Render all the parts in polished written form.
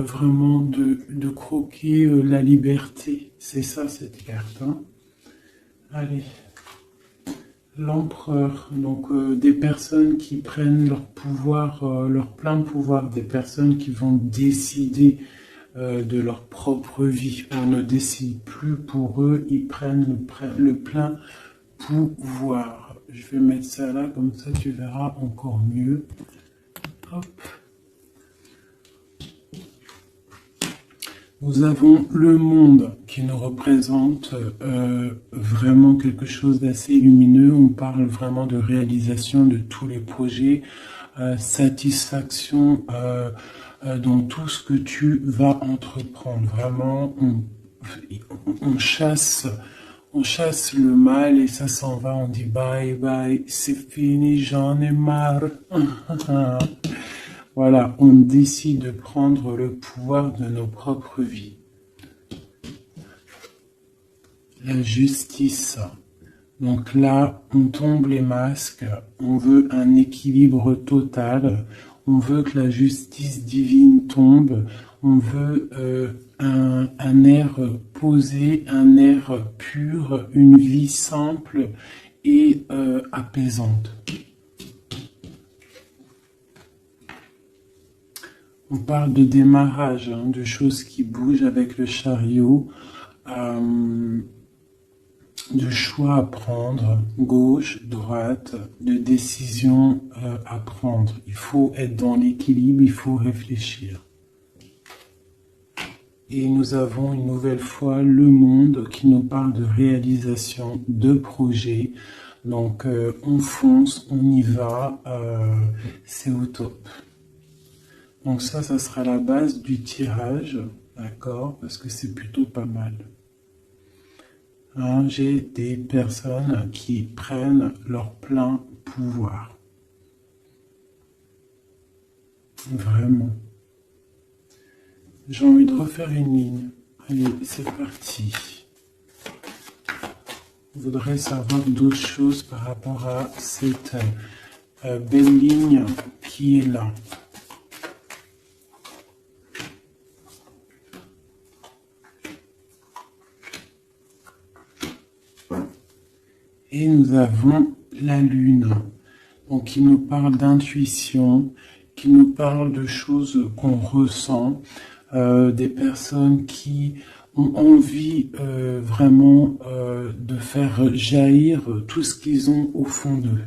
vraiment de croquer la liberté. C'est ça cette carte. Hein. Allez. L'empereur, donc des personnes qui prennent leur pouvoir, leur plein pouvoir, des personnes qui vont décider de leur propre vie. On ne décide plus pour eux, ils prennent le plein pouvoir. Je vais mettre ça là, comme ça tu verras encore mieux. Hop. Nous avons le monde qui nous représente vraiment quelque chose d'assez lumineux. On parle vraiment de réalisation de tous les projets, satisfaction dans tout ce que tu vas entreprendre. Vraiment, on chasse le mal et ça s'en va. On dit bye bye, c'est fini, j'en ai marre. Voilà, on décide de prendre le pouvoir de nos propres vies. La justice. Donc là, on tombe les masques, on veut un équilibre total, on veut que la justice divine tombe, on veut un air posé, un air pur, une vie simple et apaisante. On parle de démarrage, hein, de choses qui bougent avec le chariot, de choix à prendre, gauche, droite, de décisions à prendre. Il faut être dans l'équilibre, il faut réfléchir. Et nous avons une nouvelle fois le monde qui nous parle de réalisation de projets. Donc on fonce, on y va, c'est au top. Donc ça sera la base du tirage, d'accord, parce que c'est plutôt pas mal. Hein, j'ai des personnes qui prennent leur plein pouvoir. Vraiment. J'ai envie de refaire une ligne. Allez, c'est parti. Je voudrais savoir d'autres choses par rapport à cette belle ligne qui est là. Et nous avons la lune, donc qui nous parle d'intuition, qui nous parle de choses qu'on ressent, des personnes qui ont envie vraiment de faire jaillir tout ce qu'ils ont au fond d'eux.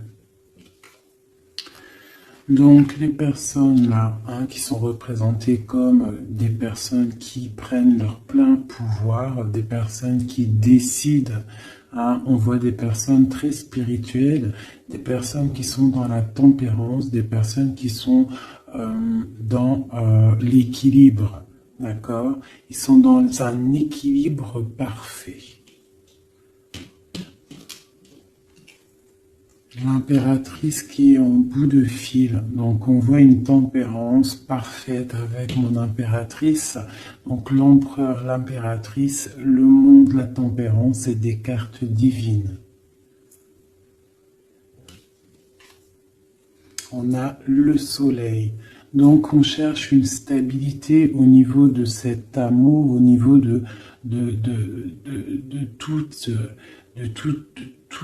Donc les personnes là, hein, qui sont représentées comme des personnes qui prennent leur plein pouvoir, des personnes qui décident, hein, on voit des personnes très spirituelles, des personnes qui sont dans la tempérance, des personnes qui sont dans l'équilibre, d'accord? Ils sont dans un équilibre parfait. L'impératrice qui est en bout de fil, donc on voit une tempérance parfaite avec mon impératrice, donc l'empereur, l'impératrice, le monde, la tempérance et des cartes divines. On a le soleil, donc on cherche une stabilité au niveau de cet amour, au niveau de toute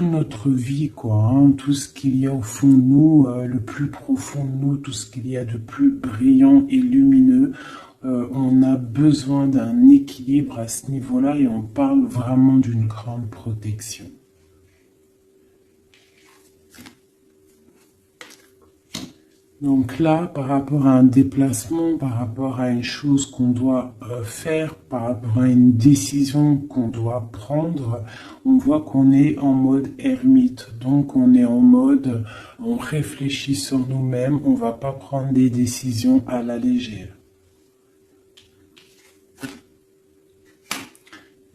notre vie, quoi, hein, tout ce qu'il y a au fond de nous, le plus profond de nous, tout ce qu'il y a de plus brillant et lumineux. On a besoin d'un équilibre à ce niveau-là et on parle vraiment d'une grande protection. Donc là, par rapport à un déplacement, par rapport à une chose qu'on doit faire, par rapport à une décision qu'on doit prendre, on voit qu'on est en mode ermite. Donc on est en mode, on réfléchit sur nous-mêmes, on ne va pas prendre des décisions à la légère.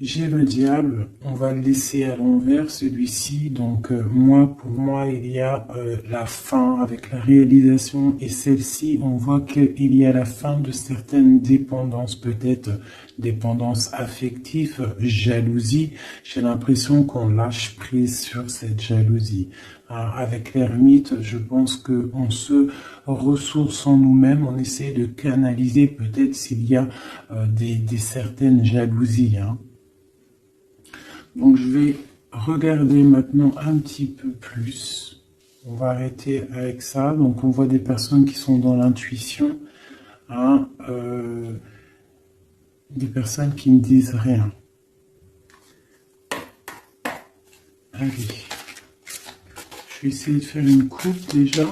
J'ai le diable, on va le laisser à l'envers, celui-ci. Donc, moi, pour moi, il y a la fin avec la réalisation. Et celle-ci, on voit qu'il y a la fin de certaines dépendances, peut-être dépendance affective, jalousie. J'ai l'impression qu'on lâche prise sur cette jalousie. Avec l'ermite, je pense qu'on se ressource en nous-mêmes, on essaie de canaliser peut-être s'il y a des certaines jalousies. Donc je vais regarder maintenant un petit peu plus. On va arrêter avec ça. Donc on voit des personnes qui sont dans l'intuition, des personnes qui ne disent rien. Allez, je vais essayer de faire une coupe déjà.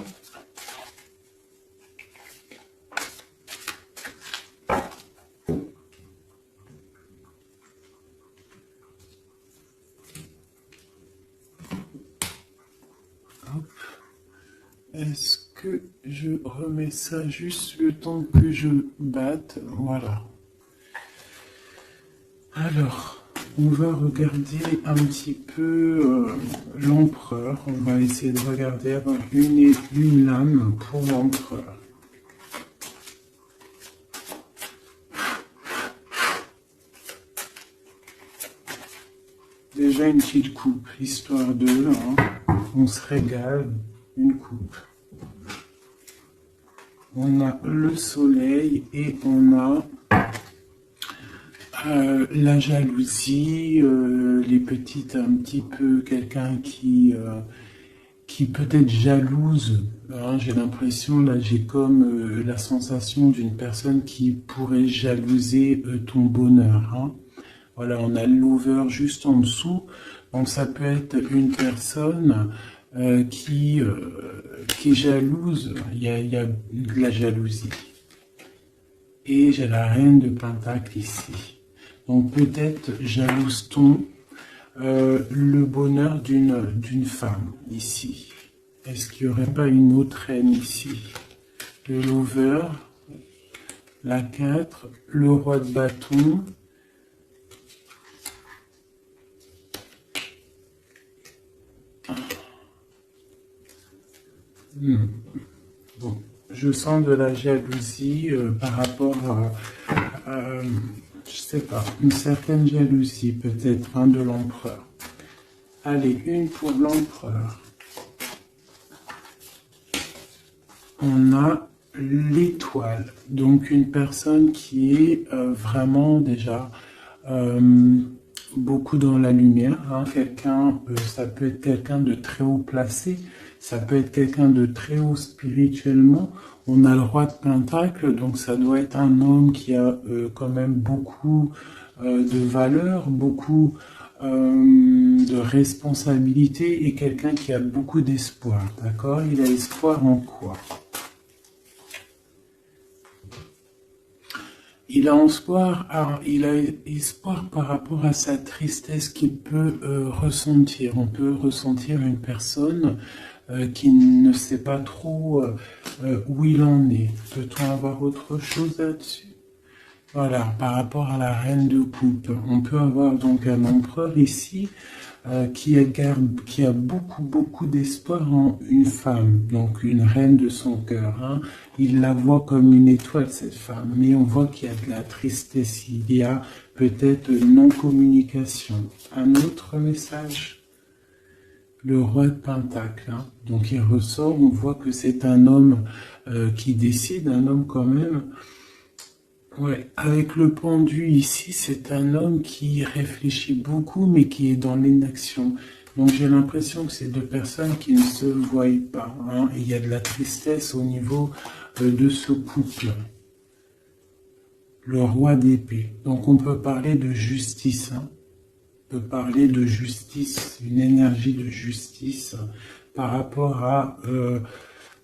Est-ce que je remets ça juste le temps que je batte? Voilà. Alors, on va regarder un petit peu l'empereur. On va essayer de regarder avoir une lame pour l'empereur. Déjà une petite coupe, histoire de... on se régale. Une coupe. On a le soleil et on a la jalousie, les petites, un petit peu, quelqu'un qui peut être jalouse. J'ai l'impression, là, j'ai comme la sensation d'une personne qui pourrait jalouser ton bonheur. Voilà, on a l'over juste en dessous. Donc ça peut être une personne qui est jalouse. Il y a de la jalousie. Et j'ai la reine de Pentacle ici. Donc peut-être jalouse-t-on le bonheur d'une femme ici. Est-ce qu'il n'y aurait pas une autre reine ici? Le lover, la 4, le roi de bâton. Bon, je sens de la jalousie par rapport à je sais pas, une certaine jalousie peut-être de l'empereur. Allez, une pour l'empereur. On a l'étoile, donc une personne qui est vraiment déjà beaucoup dans la lumière. Quelqu'un, ça peut être quelqu'un de très haut placé, ça peut être quelqu'un de très haut spirituellement. On a le roi de Pentacle, donc ça doit être un homme qui a quand même beaucoup de valeur, beaucoup de responsabilité et quelqu'un qui a beaucoup d'espoir. D'accord? Il a espoir en quoi? Il a espoir par rapport à sa tristesse qu'il peut ressentir. On peut ressentir une personne qui ne sait pas trop où il en est. Peut-on avoir autre chose là-dessus? Voilà, par rapport à la reine de coupe. On peut avoir donc un empereur ici qui a beaucoup d'espoir en une femme, donc une reine de son cœur. Il la voit comme une étoile, cette femme, mais on voit qu'il y a de la tristesse, il y a peut-être non-communication. Un autre message, le roi de Pentacle. Donc il ressort, on voit que c'est un homme qui décide, un homme quand même. Ouais, avec le pendu ici, c'est un homme qui réfléchit beaucoup, mais qui est dans l'inaction. Donc j'ai l'impression que c'est deux personnes qui ne se voient pas. Et il y a de la tristesse au niveau de ce couple. Le roi d'épée. Donc on peut parler de justice. On peut parler de justice, une énergie de justice par rapport à...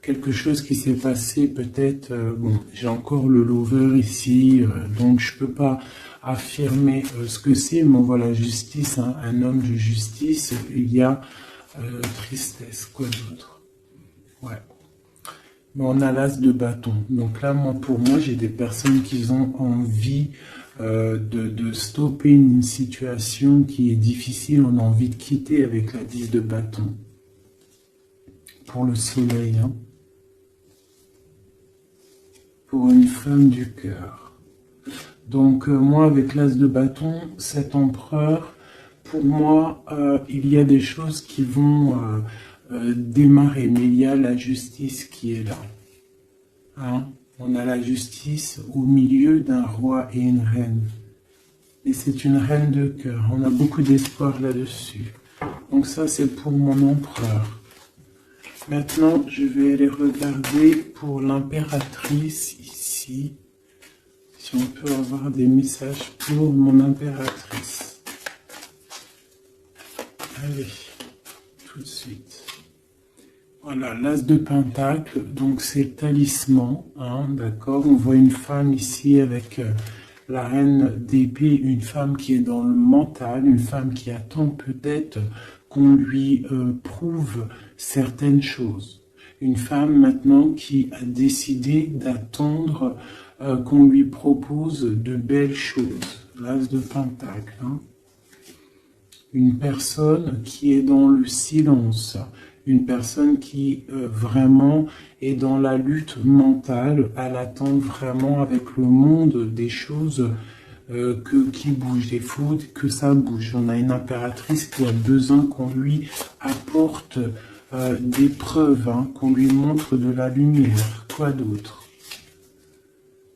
quelque chose qui s'est passé peut-être, bon, j'ai encore le lover ici, donc je peux pas affirmer ce que c'est, mais on voit la justice, un homme de justice, il y a tristesse, quoi d'autre? Ouais. Mais on a l'as de bâton, donc là, pour moi, j'ai des personnes qui ont envie de stopper une situation qui est difficile, on a envie de quitter avec la 10 de bâton. Pour le soleil, hein. Pour une femme du cœur. Donc moi avec l'as de bâton, cet empereur, pour moi, il y a des choses qui vont démarrer, mais il y a la justice qui est là. Hein? On a la justice au milieu d'un roi et une reine. Et c'est une reine de cœur. On a beaucoup d'espoir là-dessus. Donc ça, c'est pour mon empereur. Maintenant, je vais aller regarder pour l'impératrice ici. Si on peut avoir des messages pour mon impératrice. Allez, tout de suite. Voilà, l'as de pentacle, donc c'est le talisman, hein, d'accord. On voit une femme ici avec la reine d'épée, une femme qui est dans le mental, une femme qui attend peut-être qu'on lui prouve certaines choses. Une femme maintenant qui a décidé d'attendre qu'on lui propose de belles choses. L'as de pentacle, hein. Une personne qui est dans le silence. Une personne qui vraiment est dans la lutte mentale, elle attend vraiment avec le monde des choses qui bougent. Il faut que ça bouge. On a une impératrice qui a besoin qu'on lui apporte des preuves, hein, qu'on lui montre de la lumière. Quoi d'autre?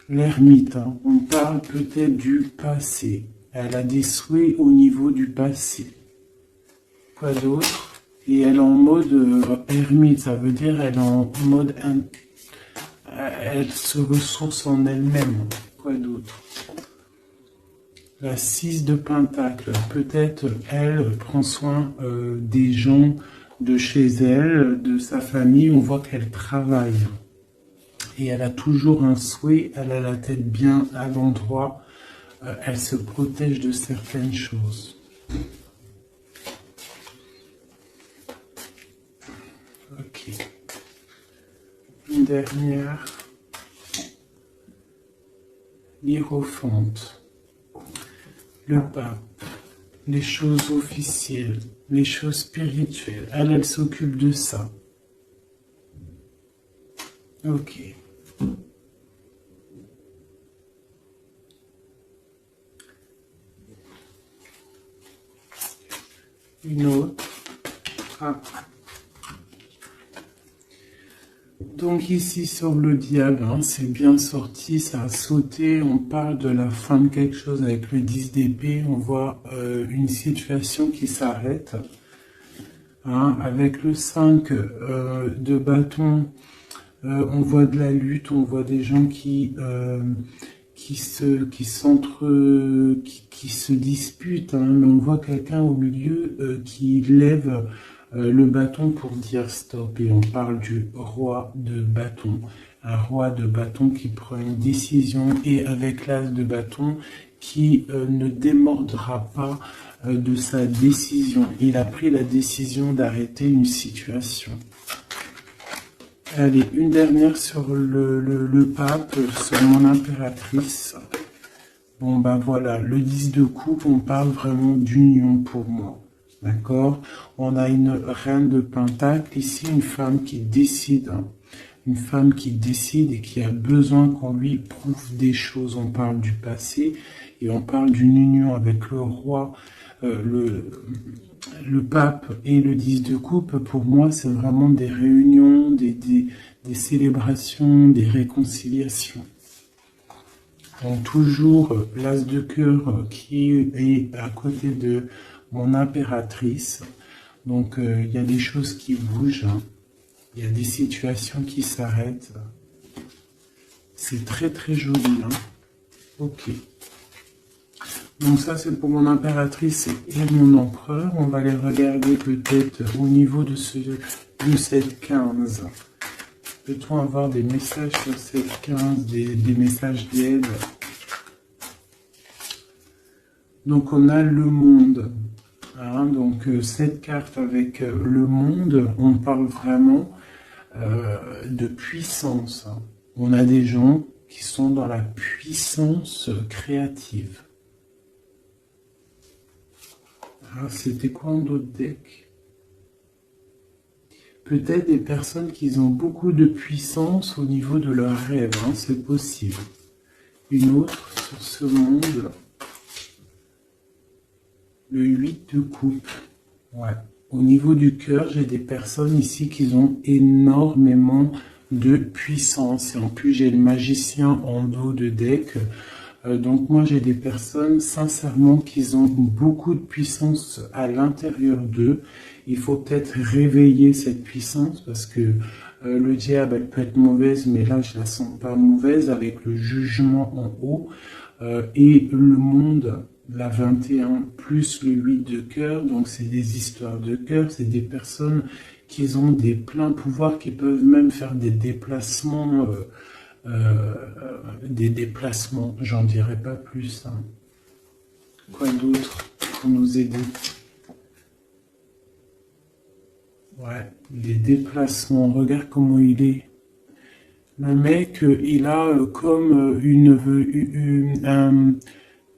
L'ermite, hein, on parle peut-être du passé. Elle a des souhaits au niveau du passé. Quoi d'autre? Et elle est en mode ermite, ça veut dire elle est en mode... Elle se ressource en elle-même. Quoi d'autre? La 6 de pentacle. Peut-être elle prend soin des gens de chez elle, de sa famille. On voit qu'elle travaille. Et elle a toujours un souhait, elle a la tête bien à l'endroit. Elle se protège de certaines choses. Ok. Une dernière. L'hiérophante. Le pape. Les choses officielles. Les choses spirituelles. Elle s'occupe de ça. Ok. Une autre. Ah. Donc ici sur le diable, hein, c'est bien sorti, ça a sauté, on parle de la fin de quelque chose avec le 10 d'épée, on voit une situation qui s'arrête. Hein, avec le 5 de bâton, on voit de la lutte, on voit des gens qui se disputent, hein, mais on voit quelqu'un au milieu qui lève le bâton pour dire stop, et on parle du roi de bâton. Un roi de bâton qui prend une décision, et avec l'as de bâton qui ne démordra pas de sa décision. Il a pris la décision d'arrêter une situation. Allez, une dernière sur le pape, sur mon impératrice. Bon ben voilà, le 10 de coupe, on parle vraiment d'union pour moi. D'accord? On a une reine de pentacle, ici une femme qui décide. Hein. Une femme qui décide et qui a besoin qu'on lui prouve des choses. On parle du passé et on parle d'une union avec le roi, le pape et le 10 de coupe. Pour moi, c'est vraiment des réunions, des célébrations, des réconciliations. Donc toujours l'as de cœur qui est à côté de mon impératrice. Donc il y a des choses qui bougent, hein. Il y a des situations qui s'arrêtent. C'est très très joli, hein. Ok. Donc ça c'est pour mon impératrice et mon empereur. On va les regarder peut-être au niveau de cette 15. Peut-on avoir des messages sur cette 15, des messages d'aide? Donc on a le monde. Hein, donc cette carte avec le monde, on parle vraiment de puissance. On a des gens qui sont dans la puissance créative. Ah, c'était quoi en d'autres decks? Peut-être des personnes qui ont beaucoup de puissance au niveau de leurs rêves, hein, c'est possible. Une autre sur ce monde, le 8 de coupe. Ouais. Au niveau du cœur, j'ai des personnes ici qui ont énormément de puissance. Et en plus, j'ai le magicien en dos de deck. Donc moi, j'ai des personnes, sincèrement, qui ont beaucoup de puissance à l'intérieur d'eux. Il faut peut-être réveiller cette puissance parce que le diable, elle peut être mauvaise, mais là, je la sens pas mauvaise avec le jugement en haut. Et le monde, la 21 plus le 8 de cœur, donc c'est des histoires de cœur, c'est des personnes qui ont des pleins pouvoirs, qui peuvent même faire des déplacements, j'en dirai pas plus. Hein. Quoi d'autre pour nous aider? Ouais, les déplacements, regarde comment il est. Le mec, il a comme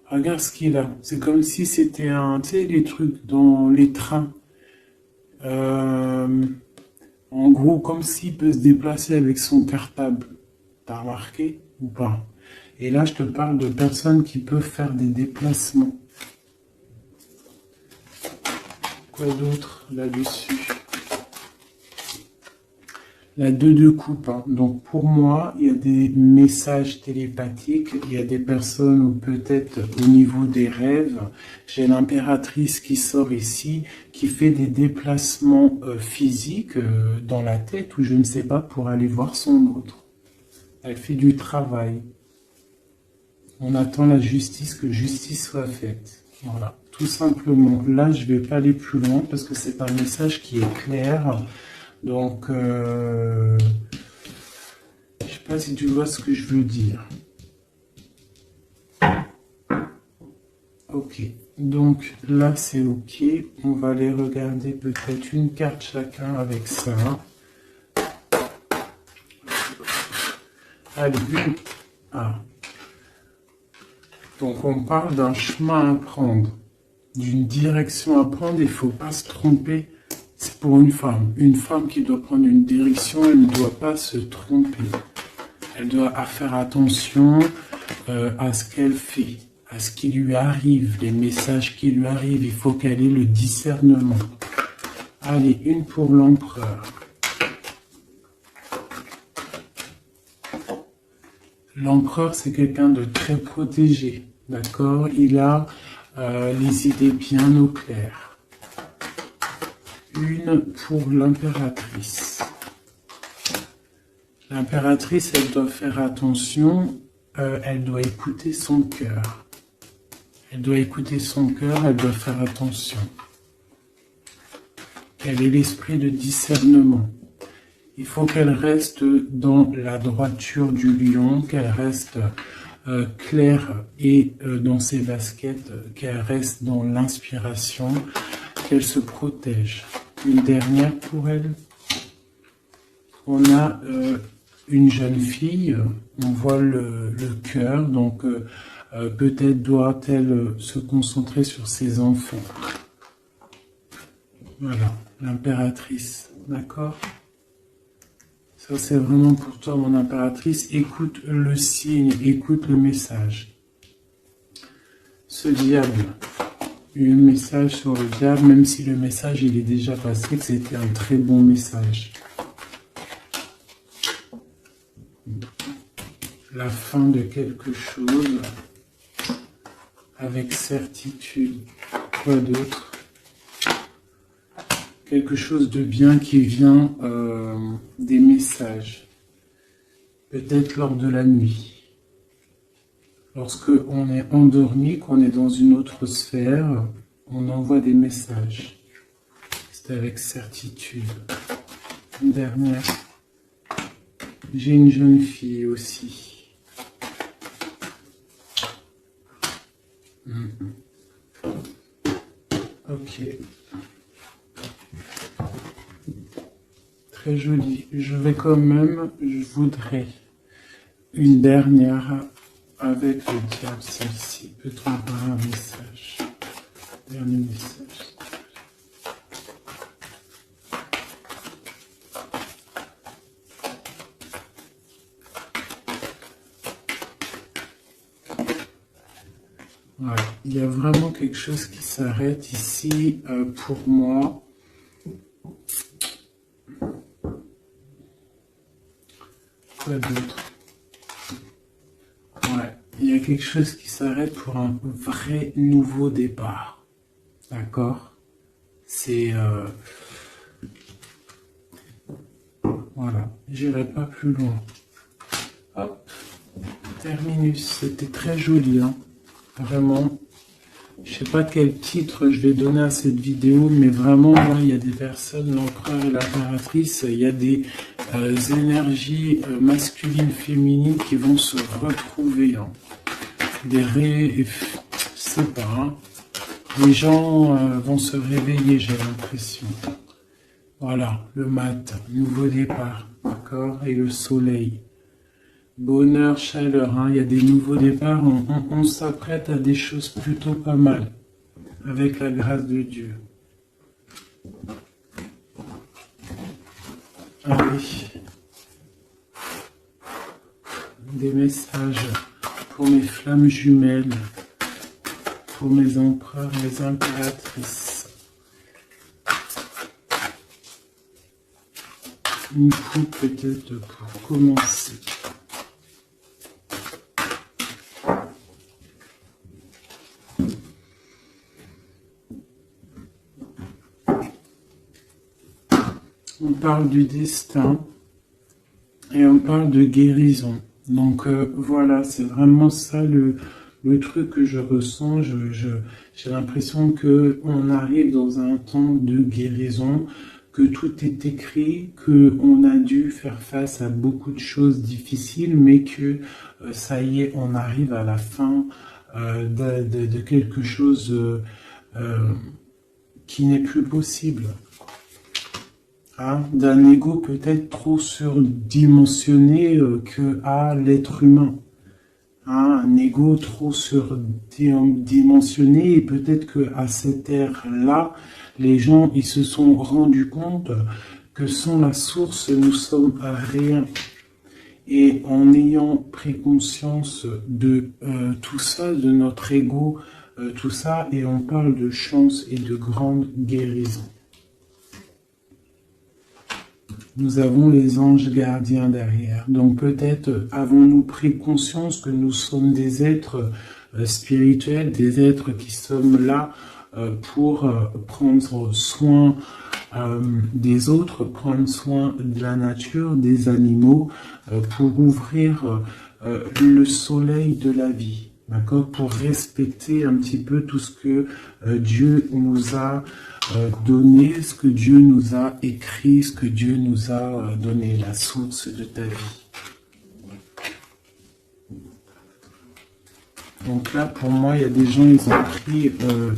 regarde ce qu'il a. C'est comme si c'était un, tu sais, les trucs dans les trains. En gros, comme s'il peut se déplacer avec son cartable. T'as remarqué ou pas? Et là, je te parle de personnes qui peuvent faire des déplacements. Quoi d'autre là-dessus? La 2 de coupe. Hein. Donc pour moi, il y a des messages télépathiques. Il y a des personnes où peut-être au niveau des rêves, j'ai l'impératrice qui sort ici, qui fait des déplacements physiques dans la tête ou je ne sais pas pour aller voir son autre. Elle fait du travail. On attend la justice, que justice soit faite. Voilà, tout simplement. Là, je ne vais pas aller plus loin parce que c'est un message qui est clair. Donc, je sais pas si tu vois ce que je veux dire. Ok, donc là c'est ok. On va aller regarder peut-être une carte chacun avec ça. Allez, une. Ah. Donc on parle d'un chemin à prendre, d'une direction à prendre. Il ne faut pas se tromper. C'est pour une femme. Une femme qui doit prendre une direction, elle ne doit pas se tromper. Elle doit faire attention à ce qu'elle fait, à ce qui lui arrive, les messages qui lui arrivent. Il faut qu'elle ait le discernement. Allez, une pour l'empereur. L'empereur, c'est quelqu'un de très protégé. D'accord? Il a les idées bien au clair. Une pour l'impératrice. L'impératrice, elle doit faire attention, elle doit écouter son cœur. Elle doit écouter son cœur, elle doit faire attention. Elle ait l'esprit de discernement. Il faut qu'elle reste dans la droiture du lion, qu'elle reste claire et dans ses baskets, qu'elle reste dans l'inspiration, qu'elle se protège. Une dernière pour elle. On a une jeune fille, on voit le cœur, donc peut-être doit-elle se concentrer sur ses enfants. Voilà, l'impératrice, d'accord? Ça c'est vraiment pour toi mon impératrice, écoute le signe, écoute le message. Ce diable. Un message sur le diable, même si le message il est déjà passé, que c'était un très bon message. La fin de quelque chose avec certitude. Quoi d'autre? Quelque chose de bien qui vient des messages. Peut-être lors de la nuit. Lorsque on est endormi, qu'on est dans une autre sphère, on envoie des messages. C'est avec certitude. Une dernière. J'ai une jeune fille aussi. Ok. Très joli. Je voudrais une dernière avec le diable, celle-ci. Peut-on avoir un message? Dernier message. Ouais, il y a vraiment quelque chose qui s'arrête ici pour moi. Quoi d'autre? Ouais, il y a quelque chose qui s'arrête pour un vrai nouveau départ. D'accord? C'est... voilà, j'irai pas plus loin. Hop, terminus, c'était très joli, hein? Vraiment. Je sais pas quel titre je vais donner à cette vidéo, mais vraiment, là, il y a des personnes, l'empereur et l'impératrice, il y a des énergies masculines, féminines qui vont se retrouver. Hein. Je sais pas, hein. Les gens vont se réveiller, j'ai l'impression. Voilà, le mat, nouveau départ, d'accord, et le soleil. Bonheur, chaleur, hein. Il y a des nouveaux départs, on s'apprête à des choses plutôt pas mal, avec la grâce de Dieu. Allez, des messages pour mes flammes jumelles, pour mes empereurs, mes impératrices. Une coupe peut-être pour commencer. On parle du destin et on parle de guérison. Donc voilà, c'est vraiment ça le truc que je ressens. J'ai l'impression qu'on arrive dans un temps de guérison, que tout est écrit, qu'on a dû faire face à beaucoup de choses difficiles, mais que ça y est, on arrive à la fin de quelque chose qui n'est plus possible. Hein, d'un ego peut-être trop surdimensionné que à l'être humain. Hein, un ego trop surdimensionné et peut-être que à cette ère-là, les gens ils se sont rendus compte que sans la source, nous sommes à rien. Et en ayant pris conscience de tout ça, de notre ego, tout ça, et on parle de chance et de grande guérison. Nous avons les anges gardiens derrière. Donc peut-être avons-nous pris conscience que nous sommes des êtres spirituels, des êtres qui sommes là pour prendre soin des autres, prendre soin de la nature, des animaux, pour ouvrir le soleil de la vie. D'accord, pour respecter un petit peu tout ce que Dieu nous a donné, ce que Dieu nous a écrit, ce que Dieu nous a donné, la source de ta vie. Donc là, pour moi, il y a des gens, ils ont pris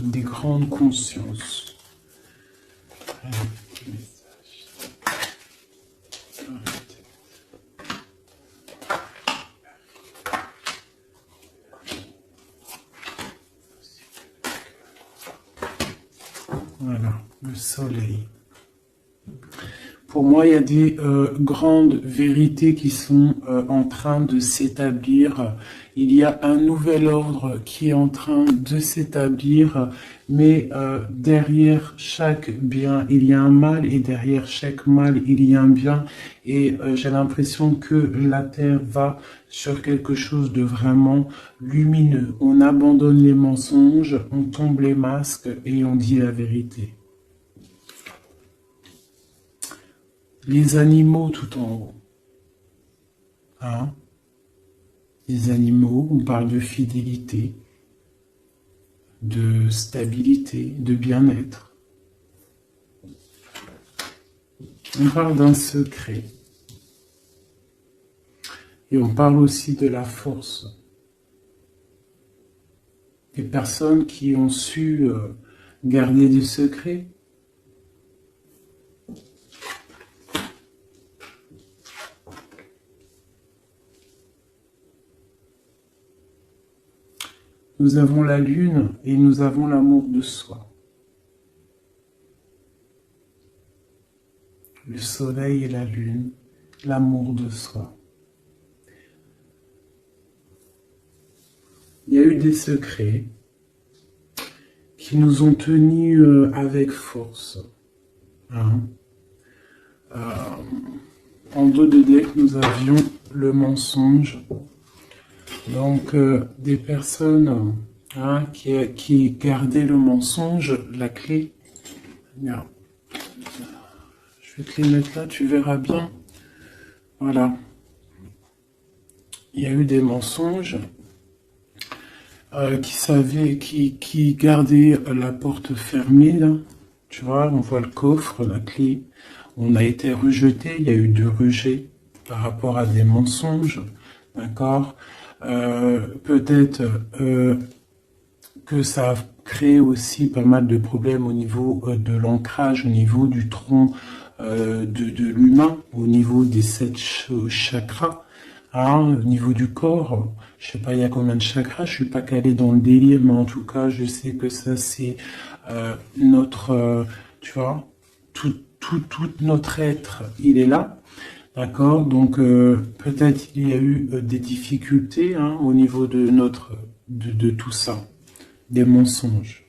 des grandes consciences. Voilà, le soleil. Pour moi, il y a des grandes vérités qui sont en train de s'établir. Il y a un nouvel ordre qui est en train de s'établir, mais derrière chaque bien, il y a un mal, et derrière chaque mal, il y a un bien. Et j'ai l'impression que la Terre va sur quelque chose de vraiment lumineux. On abandonne les mensonges, on tombe les masques et on dit la vérité. Les animaux tout en haut. Hein? Les animaux, on parle de fidélité, de stabilité, de bien-être. On parle d'un secret. Et on parle aussi de la force. Des personnes qui ont su garder des secrets. Nous avons la lune et nous avons l'amour de soi. Le soleil et la lune, l'amour de soi. Il y a eu des secrets qui nous ont tenus avec force. Hein. En dos de deck, nous avions le mensonge. Donc, des personnes qui gardaient le mensonge, la clé. Regarde. Je vais te les mettre là, tu verras bien. Voilà. Il y a eu des mensonges qui gardaient la porte fermée, là. Tu vois, on voit le coffre, la clé. On a été rejeté, il y a eu de rejet par rapport à des mensonges. D'accord. Peut-être que ça a créé aussi pas mal de problèmes au niveau de l'ancrage, au niveau du tronc de l'humain, au niveau des 7 chakras, hein, au niveau du corps. Je sais pas il y a combien de chakras, je suis pas calé dans le délire, mais en tout cas je sais que ça c'est notre, tu vois, tout notre être, il est là. D'accord, donc peut-être il y a eu des difficultés hein, au niveau de de tout ça, des mensonges.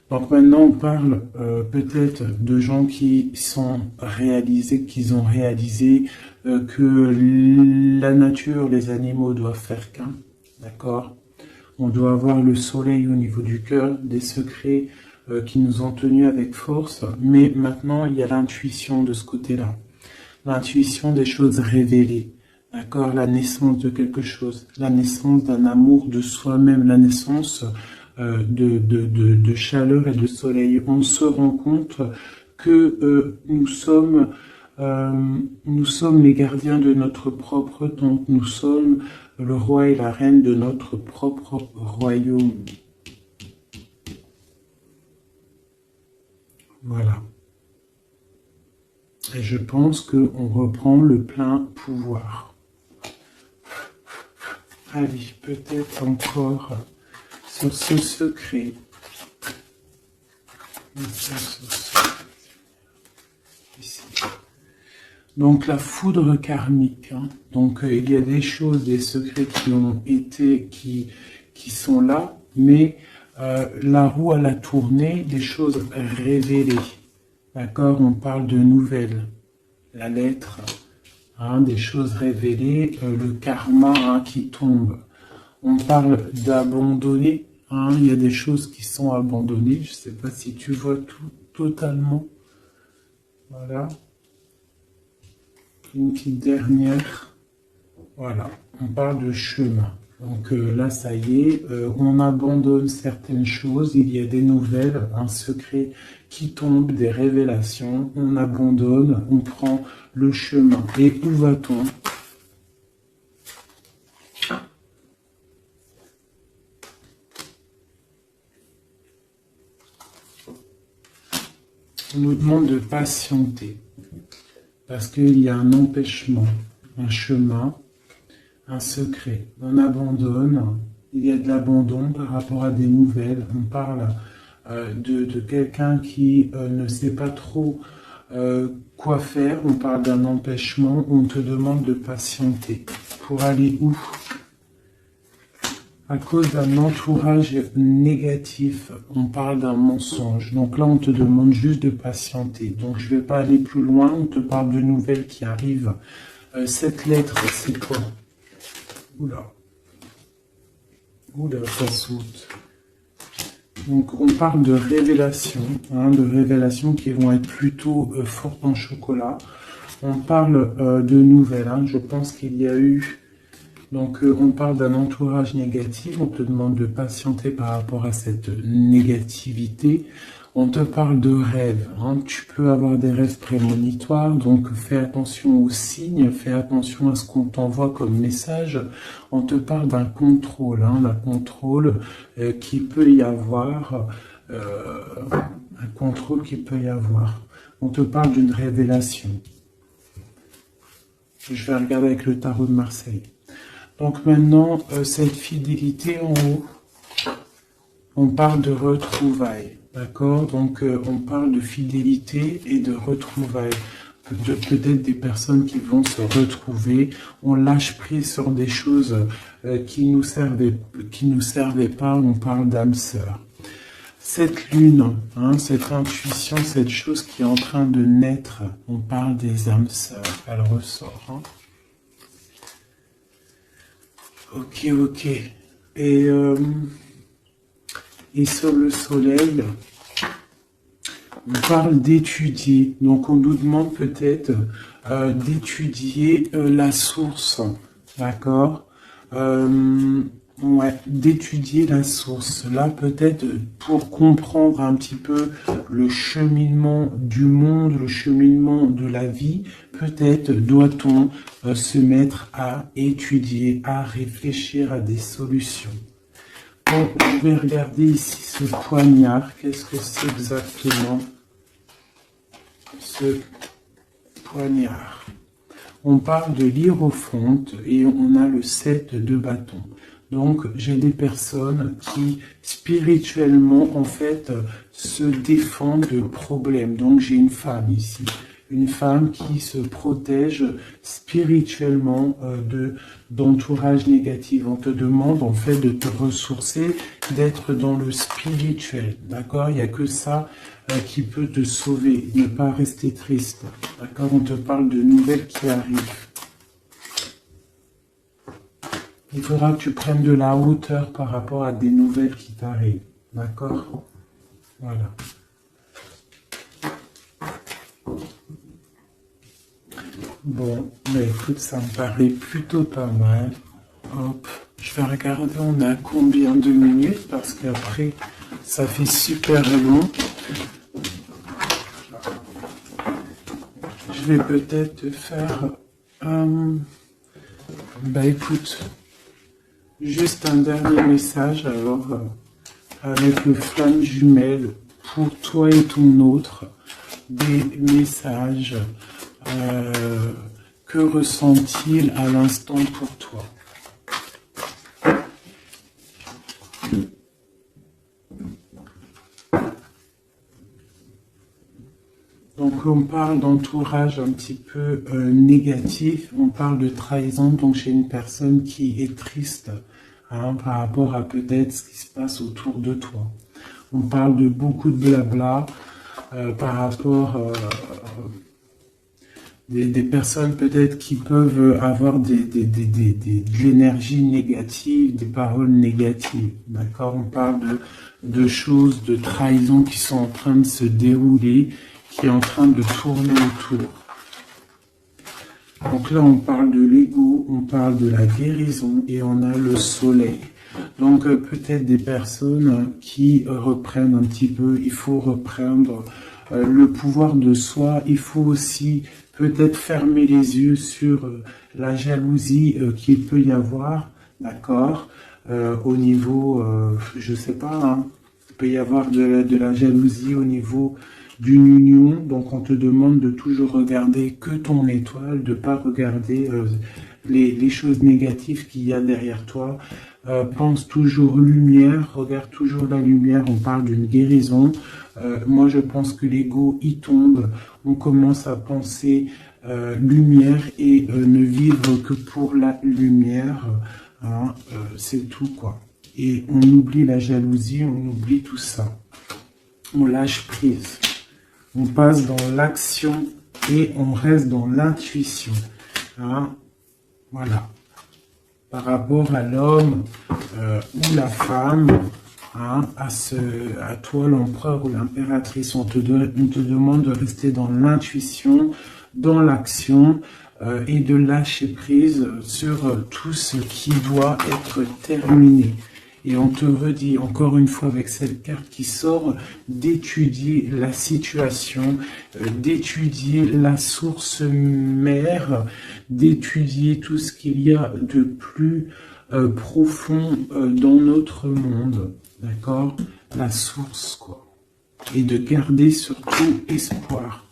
Donc maintenant on parle peut-être de gens qui ont réalisé que la nature, les animaux doivent faire qu'un, d'accord. On doit avoir le soleil au niveau du cœur, des secrets qui nous ont tenus avec force, mais maintenant il y a l'intuition de ce côté-là. L'intuition des choses révélées, d'accord, la naissance de quelque chose, la naissance d'un amour de soi-même, la naissance de chaleur et de soleil. On se rend compte que nous sommes les gardiens de notre propre temple, nous sommes le roi et la reine de notre propre royaume. Voilà. Et je pense qu'on reprend le plein pouvoir. Allez, peut-être encore sur ce secret. Ici. Donc la foudre karmique. Hein. Donc il y a des choses, des secrets qui ont été, qui sont là, mais la roue elle a tourné, des choses révélées. D'accord, on parle de nouvelles, la lettre, hein, des choses révélées, le karma hein, qui tombe. On parle d'abandonner, hein, il y a des choses qui sont abandonnées, je ne sais pas si tu vois tout totalement. Voilà. Une petite dernière. Voilà, on parle de chemin. Donc là, ça y est, on abandonne certaines choses, il y a des nouvelles, un secret qui tombe, des révélations, on abandonne, on prend le chemin. Et où va-t-on? On nous demande de patienter, parce qu'il y a un empêchement, un chemin, un secret. On abandonne, il y a de l'abandon par rapport à des nouvelles. On parle de quelqu'un qui ne sait pas trop quoi faire. On parle d'un empêchement. On te demande de patienter. Pour aller où? À cause d'un entourage négatif. On parle d'un mensonge. Donc là, on te demande juste de patienter. Donc je ne vais pas aller plus loin. On te parle de nouvelles qui arrivent. Cette lettre, c'est quoi? Oula. Oula, ça saute. Donc, on parle de révélations, hein, de révélations qui vont être plutôt fortes en chocolat. On parle de nouvelles. Hein, je pense qu'il y a eu... Donc, on parle d'un entourage négatif. On te demande de patienter par rapport à cette négativité. On te parle de rêves. Hein, tu peux avoir des rêves prémonitoires. Donc, fais attention aux signes. Fais attention à ce qu'on t'envoie comme message. On te parle d'un contrôle. Hein, d'un contrôle qui peut y avoir. Un contrôle qui peut y avoir. On te parle d'une révélation. Je vais regarder avec le tarot de Marseille. Donc maintenant, cette fidélité en haut, On parle de retrouvailles, d'accord? Donc, on parle de fidélité et de retrouvailles. Peut-être des personnes qui vont se retrouver. On lâche prise sur des choses qui nous servaient pas. On parle d'âme sœur. Cette lune, hein, cette intuition, cette chose qui est en train de naître, on parle des âmes sœurs. Elle ressort. Hein. Ok, ok. Et sur le soleil, on parle d'étudier. Donc on nous demande peut-être d'étudier la source. D'accord, ouais, d'étudier la source. Là, peut-être pour comprendre un petit peu le cheminement du monde, le cheminement de la vie, peut-être doit-on se mettre à étudier, à réfléchir à des solutions. Bon, je vais regarder ici ce poignard. Qu'est-ce que c'est exactement ce poignard? On parle de l'hiérophante et on a le 7 de bâton. Donc, j'ai des personnes qui, spirituellement, en fait, se défendent de problèmes. Donc, j'ai une femme ici. Une femme qui se protège spirituellement d'entourage négatif. On te demande, en fait, de te ressourcer, d'être dans le spirituel. D'accord? Il n'y a que ça qui peut te sauver. Ne pas rester triste. D'accord? On te parle de nouvelles qui arrivent. Il faudra que tu prennes de la hauteur par rapport à des nouvelles qui t'arrivent. D'accord? Voilà. Bon, mais écoute, ça me paraît plutôt pas mal. Hop, je vais regarder, on a combien de minutes, parce qu'après, ça fait super long. Je vais peut-être faire... bah écoute... Juste un dernier message, alors, avec le flamme jumelle, pour toi et ton autre, des messages, que ressent-il à l'instant pour toi? Donc on parle d'entourage un petit peu négatif, on parle de trahison, donc j'ai une personne qui est triste hein, par rapport à peut-être ce qui se passe autour de toi. On parle de beaucoup de blabla par rapport des personnes peut-être qui peuvent avoir de l'énergie négative, des paroles négatives. D'accord? On parle de choses, de trahison qui sont en train de se dérouler, qui est en train de tourner autour. Donc là, on parle de l'ego, on parle de la guérison et on a le soleil. Donc peut-être des personnes qui reprennent un petit peu, il faut reprendre le pouvoir de soi, il faut aussi peut-être fermer les yeux sur la jalousie qu'il peut y avoir, d'accord, au niveau, je sais pas, hein, il peut y avoir de la jalousie au niveau d'une union, donc on te demande de toujours regarder que ton étoile, de ne pas regarder les choses négatives qu'il y a derrière toi. Pense toujours lumière, regarde toujours la lumière, on parle d'une guérison. Moi je pense que l'ego y tombe, on commence à penser lumière et ne vivre que pour la lumière, hein, c'est tout quoi. Et on oublie la jalousie, on oublie tout ça. On lâche prise. On passe dans l'action et on reste dans l'intuition. Hein? Voilà. Par rapport à l'homme ou la femme, hein, à toi l'empereur ou l'impératrice, on te demande de rester dans l'intuition, dans l'action et de lâcher prise sur tout ce qui doit être terminé. Et on te redit encore une fois avec cette carte qui sort d'étudier la situation, d'étudier la source mère, d'étudier tout ce qu'il y a de plus profond dans notre monde, d'accord? La source, quoi. Et de garder surtout espoir.